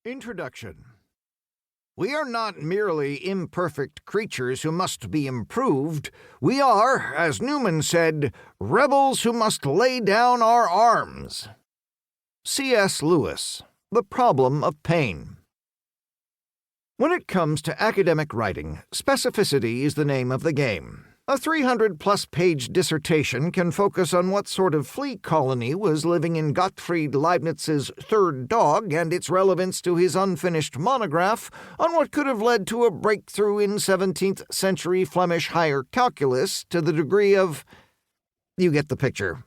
Introduction. We are not merely imperfect creatures who must be improved. We are, as Newman said, rebels who must lay down our arms. C.S. Lewis, The Problem of Pain. When it comes to academic writing, specificity is the name of the game. A 300-plus page dissertation can focus on what sort of flea colony was living in Gottfried Leibniz's third dog and its relevance to his unfinished monograph on what could have led to a breakthrough in 17th century Flemish higher calculus to the degree of... You get the picture.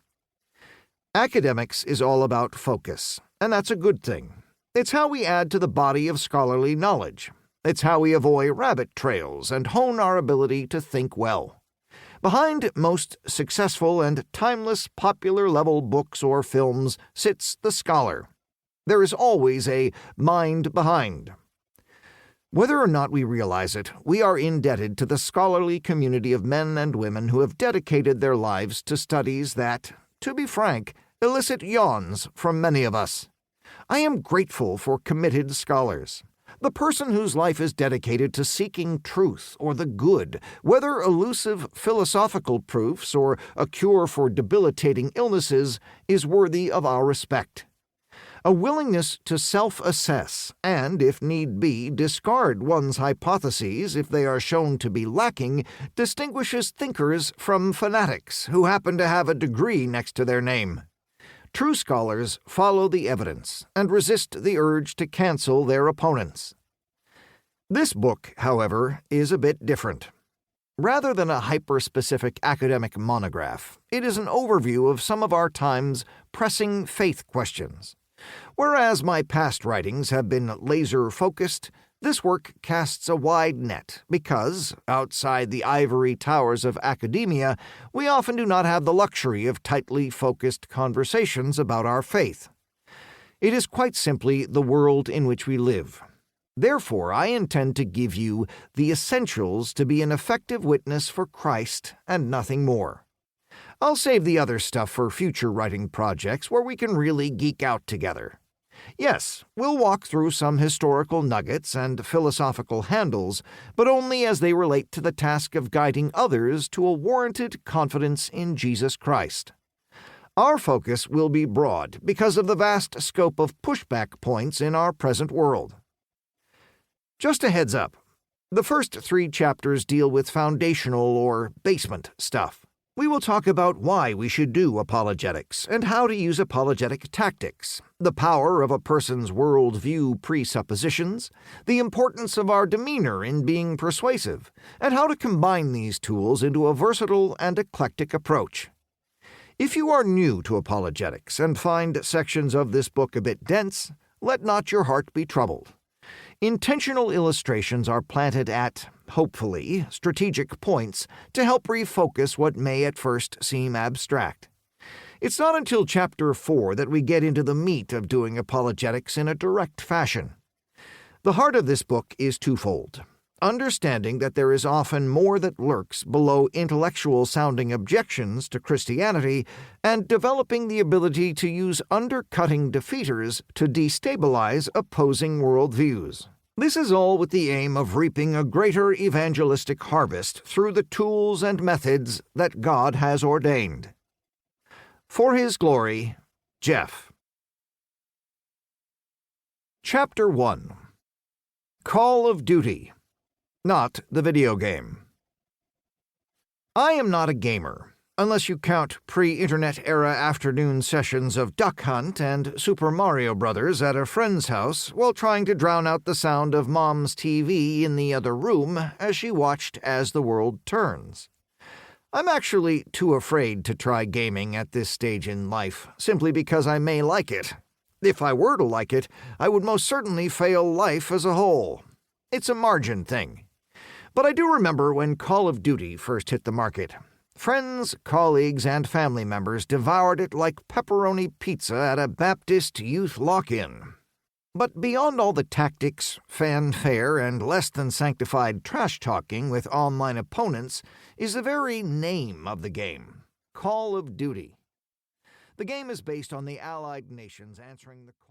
Academics is all about focus, and that's a good thing. It's how we add to the body of scholarly knowledge. It's how we avoid rabbit trails and hone our ability to think well. Behind most successful and timeless popular-level books or films sits the scholar. There is always a mind behind. Whether or not we realize it, we are indebted to the scholarly community of men and women who have dedicated their lives to studies that, to be frank, elicit yawns from many of us. I am grateful for committed scholars. The person whose life is dedicated to seeking truth or the good, whether elusive philosophical proofs or a cure for debilitating illnesses, is worthy of our respect. A willingness to self-assess and, if need be, discard one's hypotheses if they are shown to be lacking distinguishes thinkers from fanatics who happen to have a degree next to their name. True scholars follow the evidence and resist the urge to cancel their opponents. This book, however, is a bit different. Rather than a hyper-specific academic monograph, it is an overview of some of our time's pressing faith questions. Whereas my past writings have been laser-focused, this work casts a wide net because, outside the ivory towers of academia, we often do not have the luxury of tightly focused conversations about our faith. It is quite simply the world in which we live. Therefore, I intend to give you the essentials to be an effective witness for Christ and nothing more. I'll save the other stuff for future writing projects where we can really geek out together. Yes, we'll walk through some historical nuggets and philosophical handles, but only as they relate to the task of guiding others to a warranted confidence in Jesus Christ. Our focus will be broad because of the vast scope of pushback points in our present world. Just a heads up, the first 3 chapters deal with foundational or basement stuff. We will talk about why we should do apologetics and how to use apologetic tactics, the power of a person's worldview presuppositions, the importance of our demeanor in being persuasive, and how to combine these tools into a versatile and eclectic approach. If you are new to apologetics and find sections of this book a bit dense, let not your heart be troubled. Intentional illustrations are planted at, hopefully, strategic points to help refocus what may at first seem abstract. It's not until Chapter 4 that we get into the meat of doing apologetics in a direct fashion. The heart of this book is twofold: understanding that there is often more that lurks below intellectual-sounding objections to Christianity, and developing the ability to use undercutting defeaters to destabilize opposing worldviews. This is all with the aim of reaping a greater evangelistic harvest through the tools and methods that God has ordained. For His glory, Jeff. Chapter 1. Call of Duty. Not the video game. I am not a gamer, unless you count pre-internet era afternoon sessions of Duck Hunt and Super Mario Bros. At a friend's house while trying to drown out the sound of Mom's TV in the other room as she watched As the World Turns. I'm actually too afraid to try gaming at this stage in life, simply because I may like it. If I were to like it, I would most certainly fail life as a whole. It's a margin thing. But I do remember when Call of Duty first hit the market. Friends, colleagues, and family members devoured it like pepperoni pizza at a Baptist youth lock-in. But beyond all the tactics, fanfare, and less-than-sanctified trash-talking with online opponents is the very name of the game, Call of Duty. The game is based on the Allied nations answering the call.